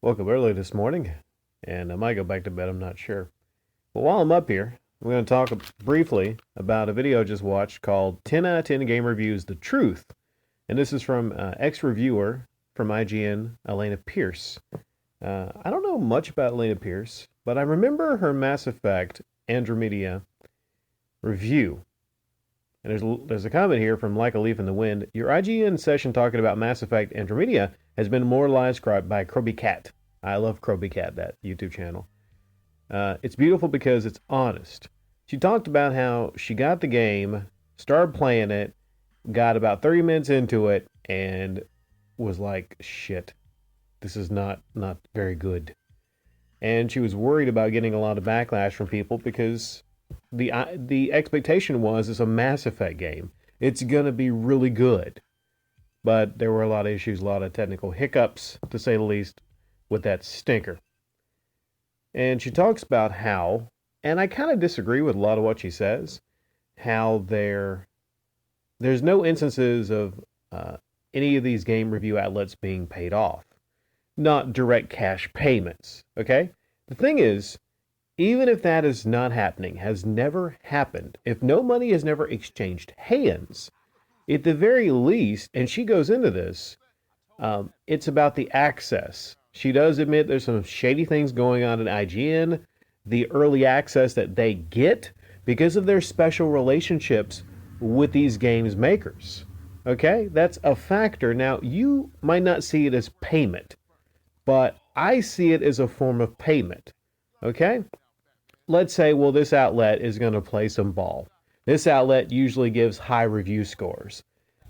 Woke up early this morning, and I might go back to bed, I'm not sure. But while I'm up here, I'm going to talk briefly about a video I just watched called 10 out of 10 Game Reviews, The Truth. And this is from ex-reviewer from IGN, Alanah Pearce. I don't know much about Alanah Pearce, but I remember her Mass Effect Andromeda review. And there's a comment here from Like a Leaf in the Wind. Your IGN session talking about Mass Effect Andromeda has been immortalized by Croby Cat. I love Croby Cat, that YouTube channel. It's beautiful because it's honest. She talked about how she got the game, started playing it, got about 30 minutes into it, and was like, shit, this is not very good. And she was worried about getting a lot of backlash from people because the expectation was it's a Mass Effect game. It's going to be really good. But there were a lot of issues, a lot of technical hiccups, to say the least, with that stinker. And she talks about how, and I kind of disagree with a lot of what she says, how there's no instances of any of these game review outlets being paid off. Not direct cash payments, okay? The thing is, even if that is not happening, has never happened, if no money has never exchanged hands, at the very least, and she goes into this, it's about the access. She does admit there's some shady things going on at IGN, the early access that they get because of their special relationships with these games makers. Okay, that's a factor. Now, you might not see it as payment, but I see it as a form of payment. Okay? Let's say, well, this outlet is going to play some ball. This outlet usually gives high review scores.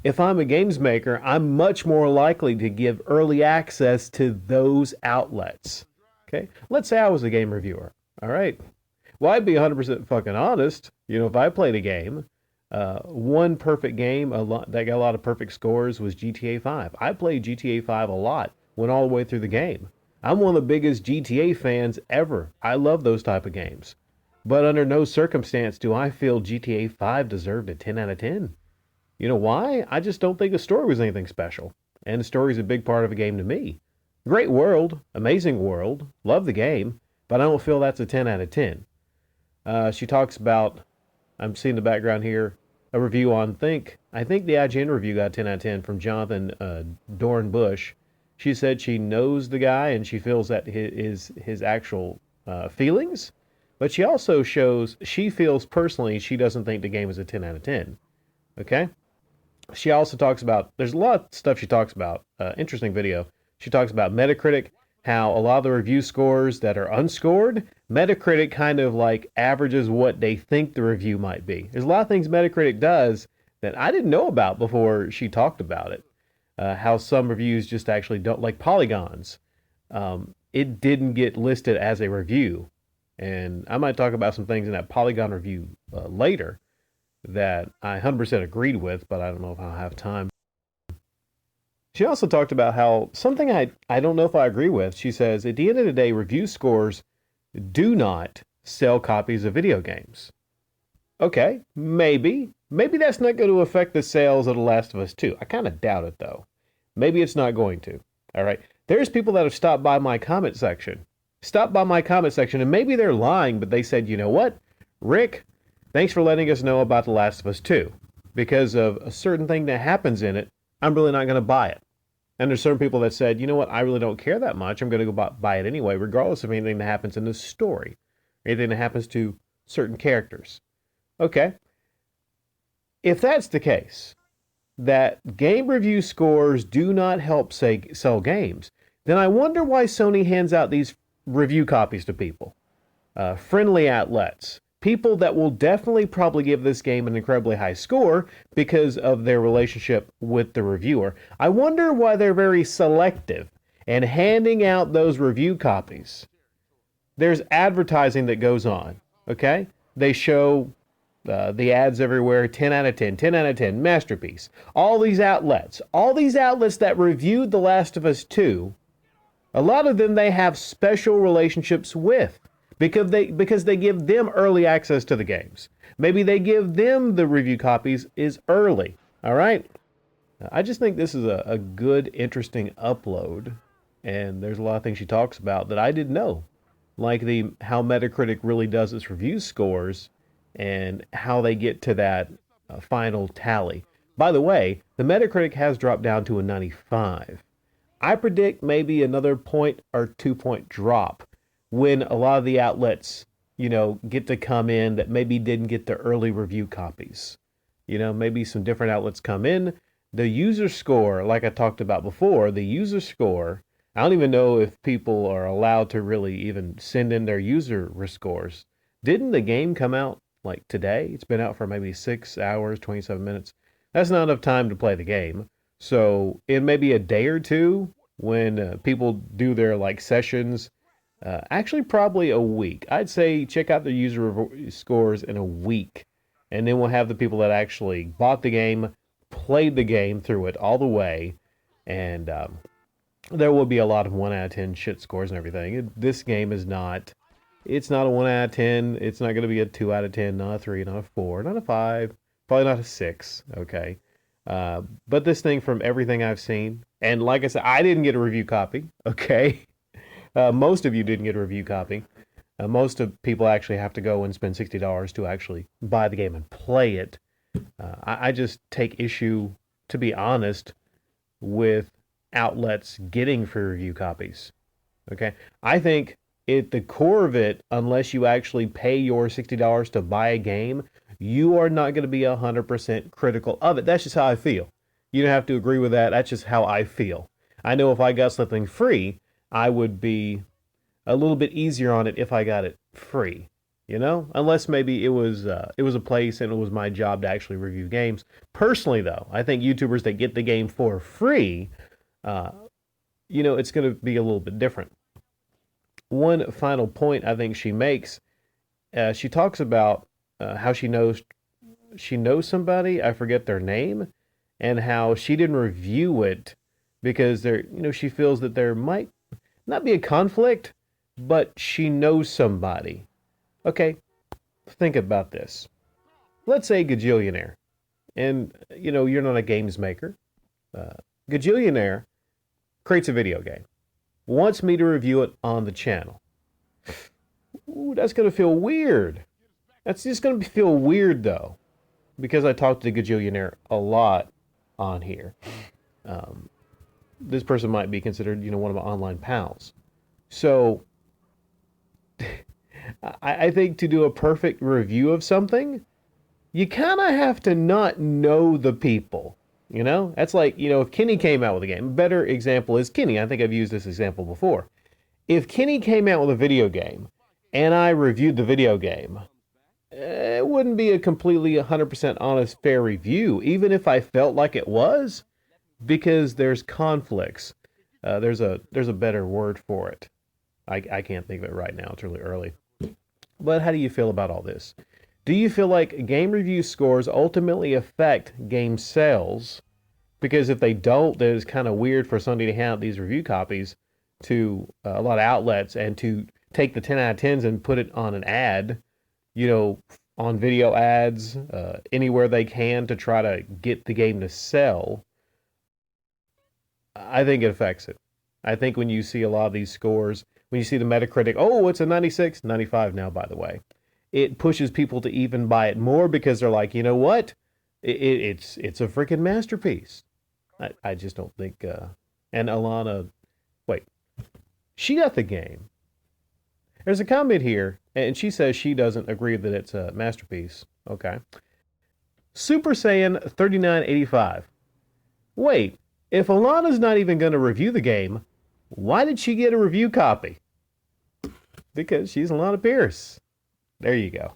If I'm a games maker, I'm much more likely to give early access to those outlets. Okay? Let's say I was a game reviewer. All right. Well, I'd be 100% fucking honest. You know, if I played a game, one perfect game that got a lot of perfect scores was GTA 5. I played GTA 5 a lot, went all the way through the game. I'm one of the biggest GTA fans ever. I love those type of games. But under no circumstance do I feel GTA 5 deserved a 10 out of 10. You know why? I just don't think the story was anything special. And the story is a big part of a game to me. Great world, amazing world, love the game, but I don't feel that's a 10 out of 10. She talks about, I'm seeing the background here, a review on I think the IGN review got 10 out of 10 from Jonathan Dornbush. She said she knows the guy and she feels that his actual feelings, but she also shows she feels personally she doesn't think the game is a 10 out of 10. Okay? She also talks about, there's a lot of stuff she talks about, interesting video. She talks about Metacritic, how a lot of the review scores that are unscored, Metacritic kind of like averages what they think the review might be. There's a lot of things Metacritic does that I didn't know about before she talked about it. How some reviews just actually don't, like polygons. It didn't get listed as a review. And I might talk about some things in that polygon review later that I 100% agreed with, but I don't know if I'll have time. She also talked about how something I don't know if I agree with. She says, at the end of the day, review scores do not sell copies of video games. Okay, maybe. Maybe that's not going to affect the sales of The Last of Us 2. I kind of doubt it, though. Maybe it's not going to. All right. There's people that have stopped by my comment section. And maybe they're lying, but they said, you know what? Rick, thanks for letting us know about The Last of Us 2. Because of a certain thing that happens in it, I'm really not going to buy it. And there's certain people that said, you know what? I really don't care that much. I'm going to go buy it anyway, regardless of anything that happens in the story. Anything that happens to certain characters. Okay. If that's the case, that game review scores do not help sell games, then I wonder why Sony hands out these review copies to people. Friendly outlets. People that will definitely probably give this game an incredibly high score because of their relationship with the reviewer. I wonder why they're very selective and handing out those review copies. There's advertising that goes on, okay? They show the ads everywhere, 10 out of 10, 10 out of 10, masterpiece. All these outlets that reviewed The Last of Us 2, a lot of them they have special relationships with because they give them early access to the games. Maybe they give them the review copies is early, all right? I just think this is a good, interesting upload and there's a lot of things she talks about that I didn't know, like how Metacritic really does its review scores and how they get to that final tally. By the way, the Metacritic has dropped down to a 95. I predict maybe another point or 2 point drop when a lot of the outlets, get to come in that maybe didn't get the early review copies. Maybe some different outlets come in. The user score, like I talked about before, the user score, I don't even know if people are allowed to really even send in their user scores. Didn't the game come out like today? It's been out for maybe 6 hours, 27 minutes. That's not enough time to play the game. So in maybe a day or two, when people do their like sessions, actually probably a week. I'd say check out the user scores in a week. And then we'll have the people that actually bought the game, played the game through it all the way, and there will be a lot of 1 out of 10 shit scores and everything. This game is not, it's not a 1 out of 10. It's not going to be a 2 out of 10, not a 3, not a 4, not a 5, probably not a 6, okay? But this thing, from everything I've seen, and like I said, I didn't get a review copy, okay? Most of you didn't get a review copy. Most of people actually have to go and spend $60 to actually buy the game and play it. I just take issue, to be honest, with outlets getting free review copies. Okay? I think at the core of it, unless you actually pay your $60 to buy a game, you are not going to be 100% critical of it. That's just how I feel. You don't have to agree with that. That's just how I feel. I know if I got something free, I would be a little bit easier on it if I got it free, unless maybe it was a place and it was my job to actually review games. Personally, though, I think YouTubers that get the game for free, it's going to be a little bit different. One final point I think she makes, she talks about how she knows somebody, I forget their name, and how she didn't review it because she feels that there might not be a conflict, but she knows somebody. Okay, think about this. Let's say Gajillionaire, and you're not a games maker. Gajillionaire creates a video game, wants me to review it on the channel. Ooh, that's going to feel weird. That's just going to feel weird, though, because I talked to Gajillionaire a lot on here. This person might be considered, one of my online pals. So I think to do a perfect review of something, you kind of have to not know the people. That's like, if Kenny came out with a game. A better example is Kenny. I think I've used this example before. If Kenny came out with a video game and I reviewed the video game, it wouldn't be a completely 100% honest, fair review, even if I felt like it was, because there's conflicts. There's a better word for it. I can't think of it right now. It's really early. But how do you feel about all this? Do you feel like game review scores ultimately affect game sales? Because if they don't, then it's kind of weird for somebody to hand out these review copies to a lot of outlets and to take the 10 out of 10s and put it on an ad, on video ads, anywhere they can to try to get the game to sell. I think it affects it. I think when you see a lot of these scores, when you see the Metacritic, oh, it's a 96, 95 now, by the way, it pushes people to even buy it more because they're like, you know what? It's a freaking masterpiece. I just don't think, and Alanah, wait, she got the game. There's a comment here, and she says she doesn't agree that it's a masterpiece. Okay. Super Saiyan 3985. Wait, if Alanah's not even going to review the game, why did she get a review copy? Because she's Alanah Pearce. There you go.